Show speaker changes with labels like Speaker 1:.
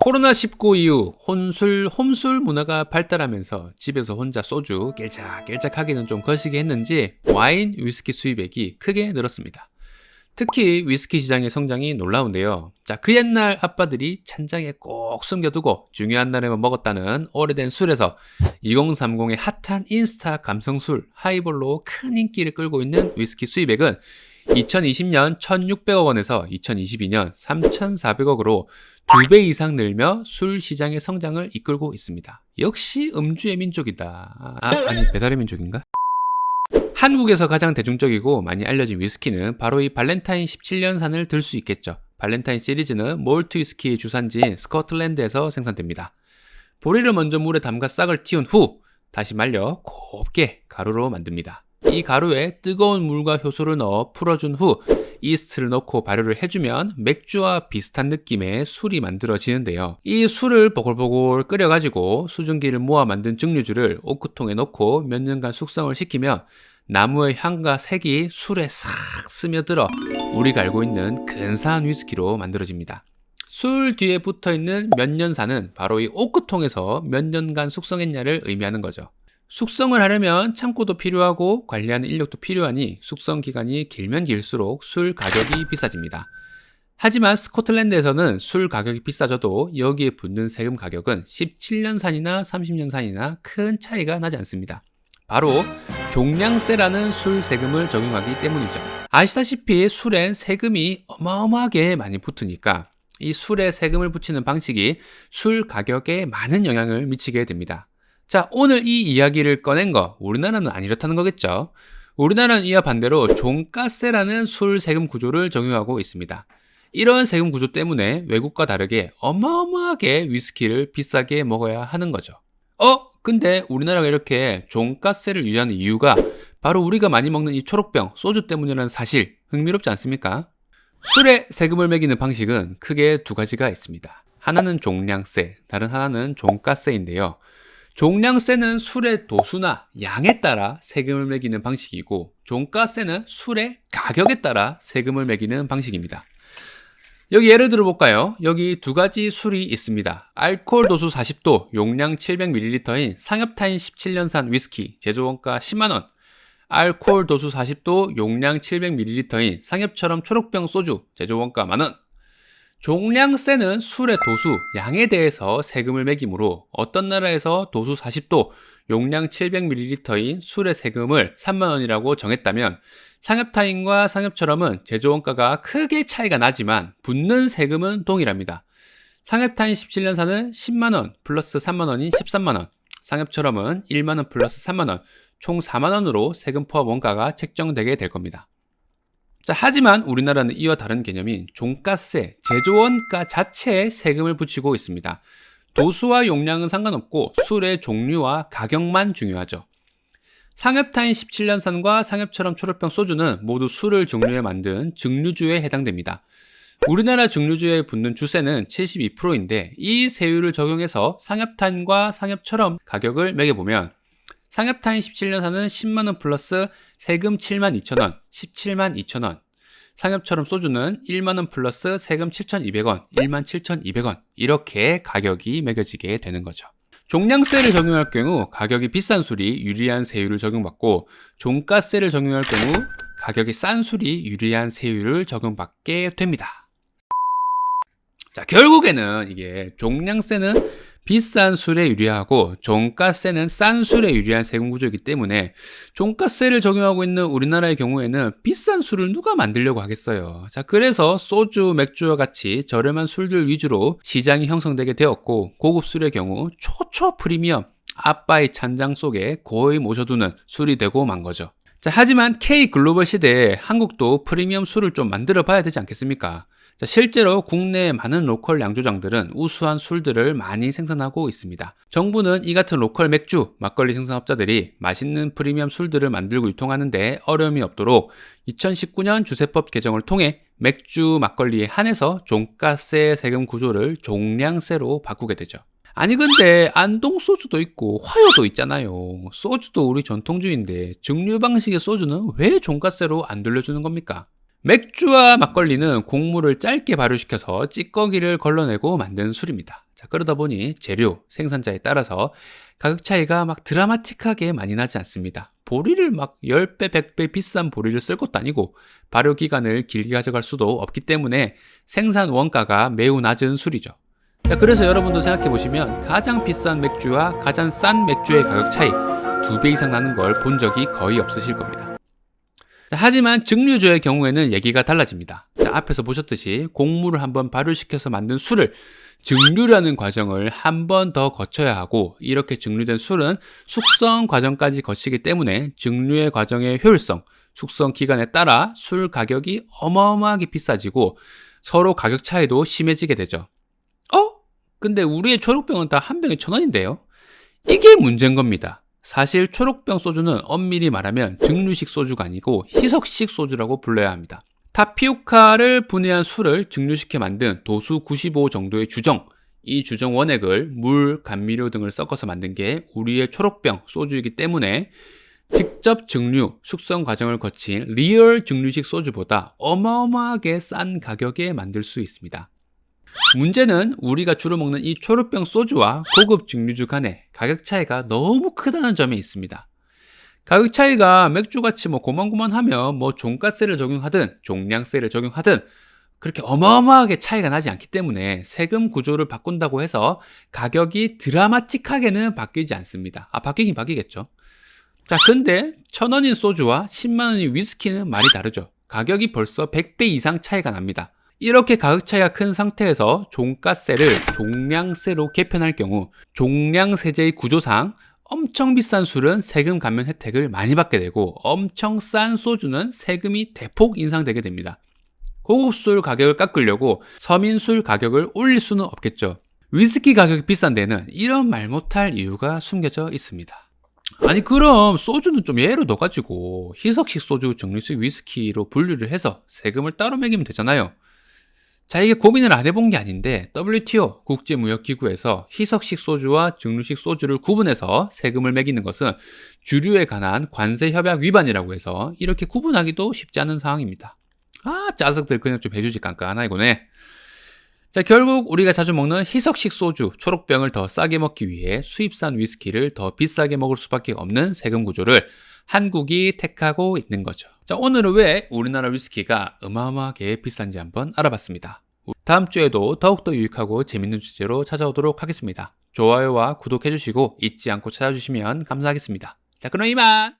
Speaker 1: 코로나19 이후 홈술 문화가 발달하면서 집에서 혼자 소주 깰짝깰짝하기는 좀 거시기 했는지 와인, 위스키 수입액이 크게 늘었습니다. 특히 위스키 시장의 성장이 놀라운데요. 그 옛날 아빠들이 찬장에 꼭 숨겨두고 중요한 날에만 먹었다는 오래된 술에서 2030의 핫한 인스타 감성술 하이볼로 큰 인기를 끌고 있는 위스키 수입액은 2020년 1,600억 원에서 2022년 3,400억으로 2배 이상 늘며 술 시장의 성장을 이끌고 있습니다. 역시 음주의 민족이다. 아니 배달의 민족인가? 한국에서 가장 대중적이고 많이 알려진 위스키는 바로 이 발렌타인 17년산을 들 수 있겠죠. 발렌타인 시리즈는 몰트 위스키의 주산지인 스코틀랜드에서 생산됩니다. 보리를 먼저 물에 담가 싹을 틔운 후 다시 말려 곱게 가루로 만듭니다. 이 가루에 뜨거운 물과 효소를 넣어 풀어준 후 이스트를 넣고 발효를 해주면 맥주와 비슷한 느낌의 술이 만들어지는데요. 이 술을 보글보글 끓여가지고 수증기를 모아 만든 증류주를 오크통에 넣고 몇 년간 숙성을 시키면 나무의 향과 색이 술에 싹 스며들어 우리가 알고 있는 근사한 위스키로 만들어집니다. 술 뒤에 붙어있는 몇 년산은 바로 이 오크통에서 몇 년간 숙성했냐를 의미하는 거죠. 숙성을 하려면 창고도 필요하고 관리하는 인력도 필요하니 숙성 기간이 길면 길수록 술 가격이 비싸집니다. 하지만 스코틀랜드에서는 술 가격이 비싸져도 여기에 붙는 세금 가격은 17년산이나 30년산이나 큰 차이가 나지 않습니다. 바로 종량세라는 술 세금을 적용하기 때문이죠. 아시다시피 술엔 세금이 어마어마하게 많이 붙으니까 이 술에 세금을 붙이는 방식이 술 가격에 많은 영향을 미치게 됩니다. 자, 오늘 이 이야기를 꺼낸 거 우리나라는 안 이렇다는 거겠죠. 우리나라는 이와 반대로 종가세라는 술 세금 구조를 적용하고 있습니다. 이런 세금 구조 때문에 외국과 다르게 어마어마하게 위스키를 비싸게 먹어야 하는 거죠. 근데 우리나라가 이렇게 종가세를 유지하는 이유가 바로 우리가 많이 먹는 이 초록병 소주 때문이라는 사실 흥미롭지 않습니까? 술에 세금을 매기는 방식은 크게 두 가지가 있습니다. 하나는 종량세, 다른 하나는 종가세인데요. 종량세는 술의 도수나 양에 따라 세금을 매기는 방식이고 종가세는 술의 가격에 따라 세금을 매기는 방식입니다. 여기 예를 들어 볼까요? 여기 두 가지 술이 있습니다. 알코올 도수 40도, 용량 700ml인 상엽타인 17년산 위스키, 제조원가 10만원. 알코올 도수 40도, 용량 700ml인 상엽처럼 초록병 소주, 제조원가 만원. 종량세는 술의 도수, 양에 대해서 세금을 매기므로 어떤 나라에서 도수 40도, 용량 700ml인 술의 세금을 3만원이라고 정했다면 상엽타인과 상엽처럼은 제조원가가 크게 차이가 나지만 붙는 세금은 동일합니다. 상엽타인 17년산은 10만원 플러스 3만원인 13만원, 상엽처럼은 1만원 플러스 3만원, 총 4만원으로 세금 포함 원가가 책정되게 될 겁니다. 자, 하지만 우리나라는 이와 다른 개념인 종가세, 제조원가 자체에 세금을 붙이고 있습니다. 도수와 용량은 상관없고 술의 종류와 가격만 중요하죠. 상엽타인 17년산과 상엽처럼 초록병 소주는 모두 술을 증류해 만든 증류주에 해당됩니다. 우리나라 증류주에 붙는 주세는 72%인데 이 세율을 적용해서 상엽타인과 상엽처럼 가격을 매겨보면 상엽타인 17년산은 10만원 플러스 세금 72,000원, 172,000원. 상엽처럼 소주는 1만원 플러스 세금 7,200원, 17,200원. 이렇게 가격이 매겨지게 되는 거죠. 종량세를 적용할 경우 가격이 비싼 술이 유리한 세율을 적용받고 종가세를 적용할 경우 가격이 싼 술이 유리한 세율을 적용받게 됩니다. 자, 결국에는 이게 종량세는 비싼 술에 유리하고 종가세는 싼 술에 유리한 세금 구조이기 때문에 종가세를 적용하고 있는 우리나라의 경우에는 비싼 술을 누가 만들려고 하겠어요. 자, 그래서 소주, 맥주와 같이 저렴한 술들 위주로 시장이 형성되게 되었고 고급 술의 경우 초초 프리미엄, 아빠의 찬장 속에 거의 모셔두는 술이 되고 만 거죠. 자, 하지만 K 글로벌 시대에 한국도 프리미엄 술을 좀 만들어 봐야 되지 않겠습니까? 자, 실제로 국내의 많은 로컬 양조장들은 우수한 술들을 많이 생산하고 있습니다. 정부는 이 같은 로컬 맥주, 막걸리 생산업자들이 맛있는 프리미엄 술들을 만들고 유통하는데 어려움이 없도록 2019년 주세법 개정을 통해 맥주, 막걸리에 한해서 종가세 세금 구조를 종량세로 바꾸게 되죠. 아니 근데 안동 소주도 있고 화요도 있잖아요. 소주도 우리 전통주인데 증류 방식의 소주는 왜 종가세로 안 돌려주는 겁니까? 맥주와 막걸리는 곡물을 짧게 발효시켜서 찌꺼기를 걸러내고 만든 술입니다. 자, 그러다 보니 재료, 생산자에 따라서 가격 차이가 막 드라마틱하게 많이 나지 않습니다. 보리를 막 10배, 100배 비싼 보리를 쓸 것도 아니고 발효 기간을 길게 가져갈 수도 없기 때문에 생산 원가가 매우 낮은 술이죠. 자, 그래서 여러분도 생각해 보시면 가장 비싼 맥주와 가장 싼 맥주의 가격 차이 2배 이상 나는 걸 본 적이 거의 없으실 겁니다. 자, 하지만 증류주의 경우에는 얘기가 달라집니다. 자, 앞에서 보셨듯이 곡물을 한번 발효시켜서 만든 술을 증류라는 과정을 한 번 더 거쳐야 하고, 이렇게 증류된 술은 숙성 과정까지 거치기 때문에 증류의 과정의 효율성, 숙성 기간에 따라 술 가격이 어마어마하게 비싸지고 서로 가격 차이도 심해지게 되죠. 근데 우리의 초록병은 다 한 병에 1,000원인데요? 이게 문제인 겁니다. 사실 초록병 소주는 엄밀히 말하면 증류식 소주가 아니고 희석식 소주라고 불러야 합니다. 타피오카를 분해한 술을 증류시켜 만든 도수 95 정도의 주정, 이 주정 원액을 물, 감미료 등을 섞어서 만든 게 우리의 초록병 소주이기 때문에 직접 증류, 숙성 과정을 거친 리얼 증류식 소주보다 어마어마하게 싼 가격에 만들 수 있습니다. 문제는 우리가 주로 먹는 이 초록병 소주와 고급 증류주 간의 가격 차이가 너무 크다는 점에 있습니다. 가격 차이가 맥주같이 고만고만하면 종가세를 적용하든 종량세를 적용하든 그렇게 어마어마하게 차이가 나지 않기 때문에 세금 구조를 바꾼다고 해서 가격이 드라마틱하게는 바뀌지 않습니다. 바뀌긴 바뀌겠죠. 자, 근데 1,000원인 소주와 10만원인 위스키는 말이 다르죠. 가격이 벌써 100배 이상 차이가 납니다. 이렇게 가격 차이가 큰 상태에서 종가세를 종량세로 개편할 경우 종량세제의 구조상 엄청 비싼 술은 세금 감면 혜택을 많이 받게 되고 엄청 싼 소주는 세금이 대폭 인상되게 됩니다. 고급술 가격을 깎으려고 서민술 가격을 올릴 수는 없겠죠. 위스키 가격이 비싼 데는 이런 말 못할 이유가 숨겨져 있습니다. 아니, 그럼 소주는 좀 예로 넣어가지고 희석식 소주, 증류식 위스키로 분류를 해서 세금을 따로 매기면 되잖아요. 자, 이게 고민을 안 해본 게 아닌데 WTO 국제무역기구에서 희석식 소주와 증류식 소주를 구분해서 세금을 매기는 것은 주류에 관한 관세협약 위반이라고 해서 이렇게 구분하기도 쉽지 않은 상황입니다. 짜석들 그냥 좀 해주지 깐깐하나 이거네. 자, 결국 우리가 자주 먹는 희석식 소주, 초록병을 더 싸게 먹기 위해 수입산 위스키를 더 비싸게 먹을 수밖에 없는 세금 구조를 한국이 택하고 있는 거죠. 자, 오늘은 왜 우리나라 위스키가 어마어마하게 비싼지 한번 알아봤습니다. 다음 주에도 더욱더 유익하고 재밌는 주제로 찾아오도록 하겠습니다. 좋아요와 구독해주시고 잊지 않고 찾아주시면 감사하겠습니다. 자, 그럼 이만!